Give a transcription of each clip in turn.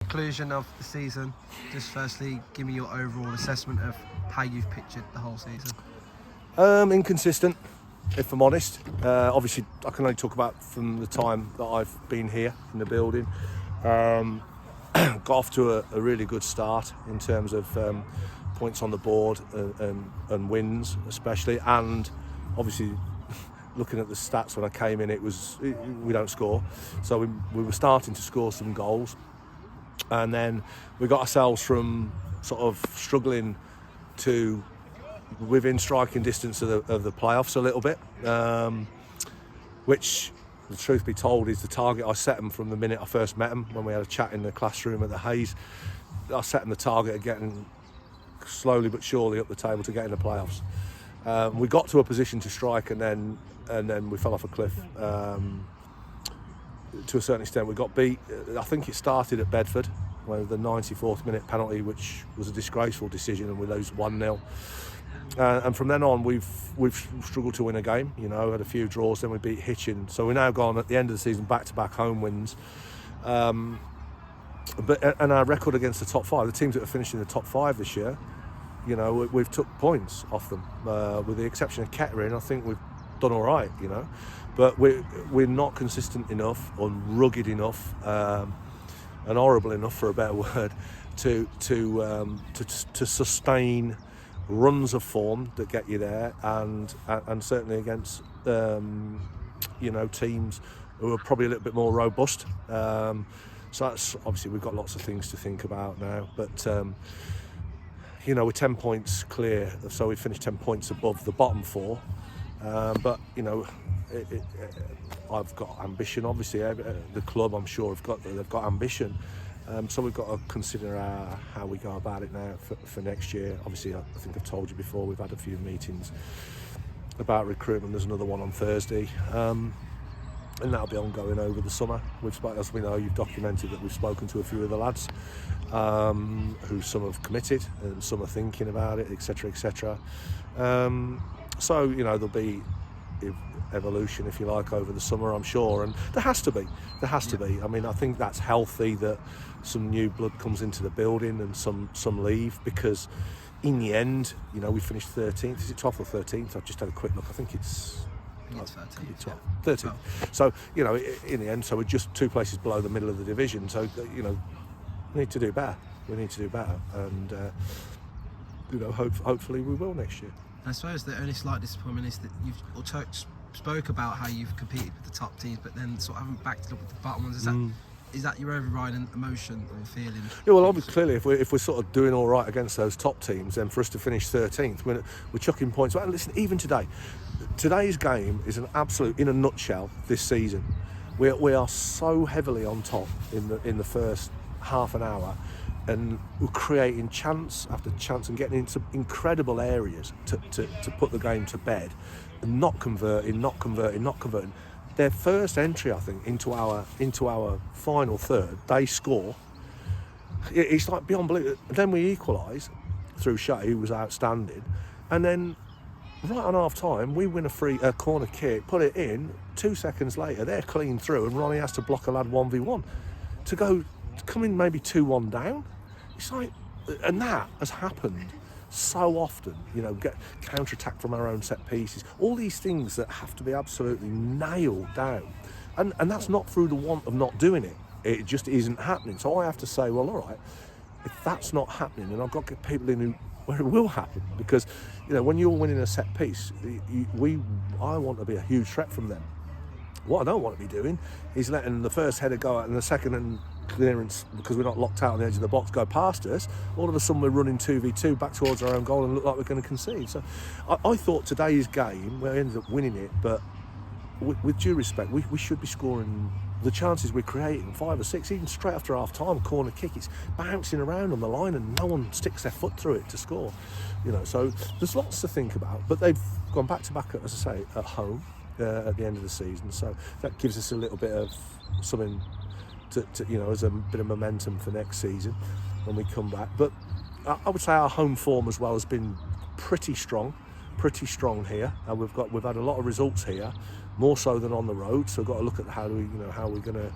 conclusion of the season, just firstly, give me your overall assessment of how you've pictured the whole season. Inconsistent, if I'm honest. Obviously, I can only talk about from the time that I've been here in the building. Got off to a really good start in terms of points on the board and wins, especially, and obviously looking at the stats when I came in, we don't score, so we were starting to score some goals, and then we got ourselves from sort of struggling to within striking distance of the playoffs a little bit, which, the truth be told, is the target I set them from the minute I first met them when we had a chat in the classroom at the Hayes. I set them the target of getting slowly but surely up the table to get in the playoffs. We got to a position to strike, and then we fell off a cliff. To a certain extent, we got beat. I think it started at Bedford, where the 94th minute penalty, which was a disgraceful decision, and we lose 1-0. And from then on, we've struggled to win a game. You know, had a few draws, then we beat Hitchin. So we're now gone at the end of the season back-to-back home wins. And our record against the top five, the teams that are finishing in the top five this year, you know, we've took points off them. With the exception of Kettering, I think we've done all right. You know, but we're not consistent enough or rugged enough and horrible enough, for a better word, to sustain runs of form that get you there, and certainly against you know, teams who are probably a little bit more robust. So that's obviously, we've got lots of things to think about now, but you know, we're 10 points clear, so we finished 10 points above the bottom four. But you know, I've got ambition. Obviously, the club, I'm sure, they've got ambition. So we've got to consider how we go about it now for next year. Obviously, I think I've told you before, we've had a few meetings about recruitment. There's another one on Thursday, and that'll be ongoing over the summer. As we know, you've documented that we've spoken to a few of the lads, who some have committed and some are thinking about it, etc., etc. So, you know, there'll be evolution, if you like, over the summer, I'm sure, and there has to be. I mean, I think that's healthy that some new blood comes into the building and some leave, because in the end, you know, we finished 13th. Is it 12th or 13th? I've just had a quick look. I think it's 13th. 13th. So, you know, in the end, so we're just 2 places below the middle of the division. So, you know, we need to do better. And you know, hopefully we will next year. I suppose the only slight disappointment is that you've spoke about how you've competed with the top teams, but then sort of haven't backed it up with the bottom ones. Is that your overriding emotion or feeling? Yeah, well, obviously, clearly, if we're sort of doing all right against those top teams, then for us to finish 13th, we're chucking points. Well, listen, even today's game is an absolute, in a nutshell, this season. We are so heavily on top in the first half an hour, and we're creating chance after chance and getting into incredible areas to put the game to bed, and not converting. Their first entry, I think, into our final third, they score. It's like beyond belief. Then we equalise through Shay, who was outstanding, and then right on half time we win a corner kick, put it in. 2 seconds later, they're clean through, and Ronnie has to block a lad 1v1 to come in maybe 2-1 down. It's like, and that has happened so often, you know, get counter-attack from our own set pieces, all these things that have to be absolutely nailed down, and that's not through the want of not doing it, it just isn't happening. So I have to say, well, all right, if that's not happening, then I've got to get people in where it will happen, because, you know, when you're winning a set piece, I want to be a huge threat from them. What I don't want to be doing is letting the first header go out and the second and clearance, because we're not locked out on the edge of the box, go past us. All of a sudden we're running 2v2 back towards our own goal and look like we're going to concede. So I thought today's game, we ended up winning it, but with due respect, we should be scoring. The chances we're creating, 5 or 6, even straight after half time, corner kick, it's bouncing around on the line and no one sticks their foot through it to score. You know, so there's lots to think about, but they've gone back to back, as I say, at home at the end of the season, so that gives us a little bit of something to you know, as a bit of momentum for next season when we come back. But I would say our home form as well has been pretty strong here, and we've had a lot of results here, more so than on the road. So we've got to look at how we're going to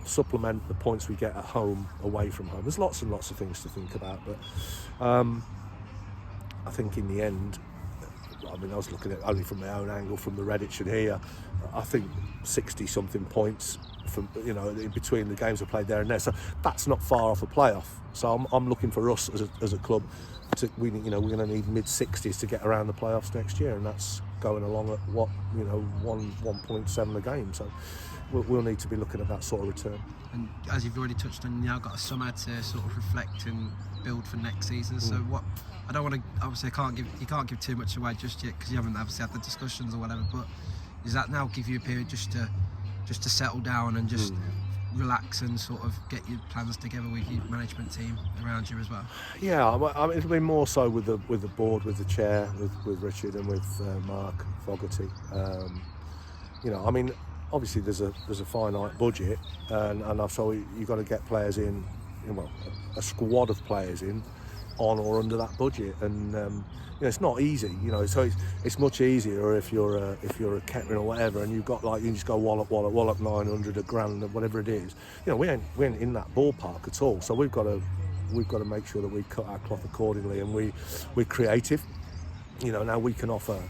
supplement the points we get at home, away from home. There's lots and lots of things to think about, but I think in the end, I mean, I was looking at it only from my own angle, from the Redditch and here. I think 60-something points from, you know, in between the games I played there and there. So that's not far off a playoff. So I'm looking for us as a club to, we're going to need mid-60s to get around the playoffs next year, and that's going along at what, 1.7 a game. So we'll need to be looking at that sort of return. And as you've already touched on, you now got a summer to sort of reflect and build for next season. So what? I don't want to. Obviously, you can't give too much away just yet because you haven't obviously had the discussions or whatever. But does that now give you a period just to settle down and just relax and sort of get your plans together with your management team around you as well? Yeah, I mean, it'll be more so with the board, with the chair, with Richard and with Mark Fogarty. I mean, obviously there's a finite budget, and so you've got to get players in, a squad of players in, on or under that budget, and it's not easy, so it's much easier if you're a Kettering or whatever, and you've got you can just go wallop 900, a grand, whatever it is. We ain't in that ballpark at all, so we've got to make sure that we cut our cloth accordingly, and we're creative. Now we can offer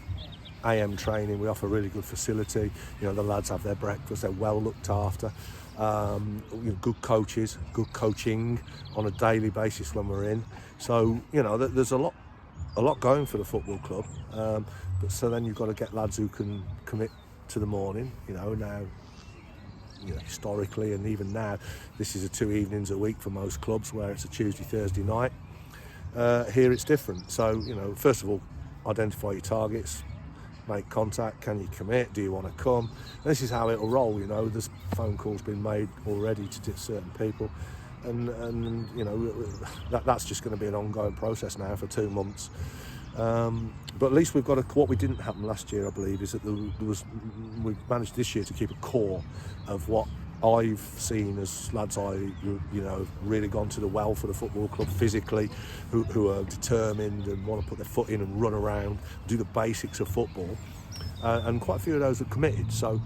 AM training, we offer really good facility, the lads have their breakfast, they're well looked after, good coaches, good coaching on a daily basis when we're in. So there's a lot going for the football club, but so then you've got to get lads who can commit to the morning. Now historically and even now, this is 2 evenings a week for most clubs, where it's a Tuesday, Thursday night. Here it's different. So first of all, identify your targets, make contact. Can you commit? Do you want to come? And this is how it'll roll. There's phone calls been made already to certain people, and that's just going to be an ongoing process now for 2 months. But at least we've got what we didn't happen last year, I believe, is that we managed this year to keep a core of what I've seen as lads have really gone to the well for the football club physically, who are determined and want to put their foot in and run around, do the basics of football, and quite a few of those have committed. So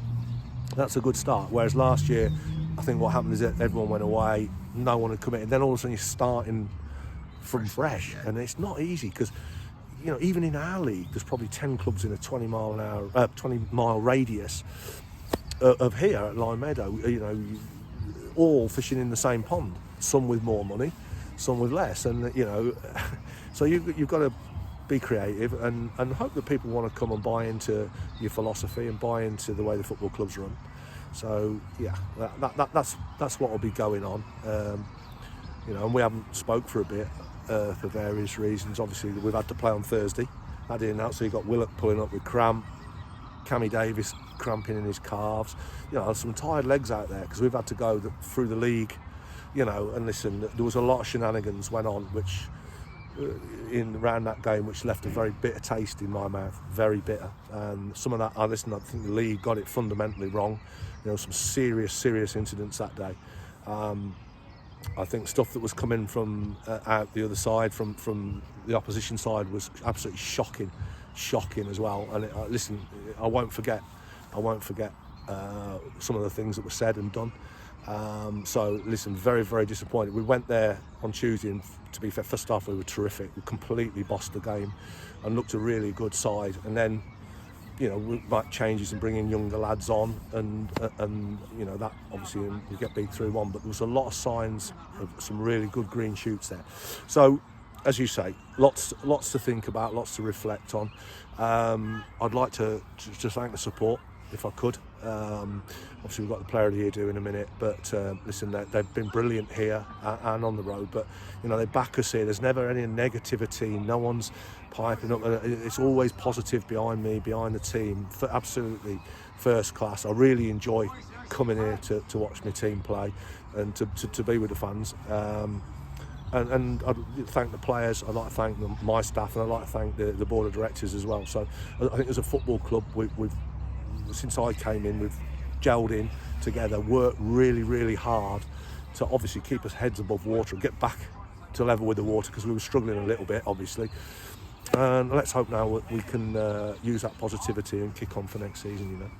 that's a good start. Whereas last year, I think what happened is that everyone went away, no one had committed. Then all of a sudden you're starting from fresh, and it's not easy because even in our league, there's probably 10 clubs in a 20-mile radius of here at Lyme Meadow, all fishing in the same pond, some with more money, some with less, and so you've got to be creative and hope that people want to come and buy into your philosophy and buy into the way the football club's run. So yeah, that's what will be going on, and we haven't spoke for a bit for various reasons. Obviously we've had to play on Thursday, that didn't help, so you've got Willock pulling up with cramp, Cammy Davis cramping in his calves, some tired legs out there because we've had to go through the league, and listen, there was a lot of shenanigans went on which around that game which left a very bitter taste in my mouth, very bitter, and some of that, I think the league got it fundamentally wrong, some serious incidents that day. I think stuff that was coming from out the other side, from the opposition side, was absolutely shocking as well. And listen, I won't forget some of the things that were said and done. So listen, very, very disappointed. We went there on Tuesday, and to be fair, first half we were terrific. We completely bossed the game and looked a really good side. And then, we make changes and bring in younger lads on, and that obviously we get beat 3-1. But there was a lot of signs of some really good green shoots there. So, as you say, lots to think about, lots to reflect on. I'd like to thank the support, if I could. Obviously we've got the Player of the Year due in a minute, but listen, they've been brilliant here and on the road, but they back us here. There's never any negativity, no one's piping up, it's always positive behind me, behind the team, absolutely first class. I really enjoy coming here to watch my team play and to be with the fans. And I'd thank the players, I'd like to thank my staff, and I'd like to thank the board of directors as well. So I think as a football club, we've since I came in, we've gelled in together, worked really, really hard to obviously keep us heads above water and get back to level with the water, because we were struggling a little bit, obviously. And let's hope now we can use that positivity and kick on for next season,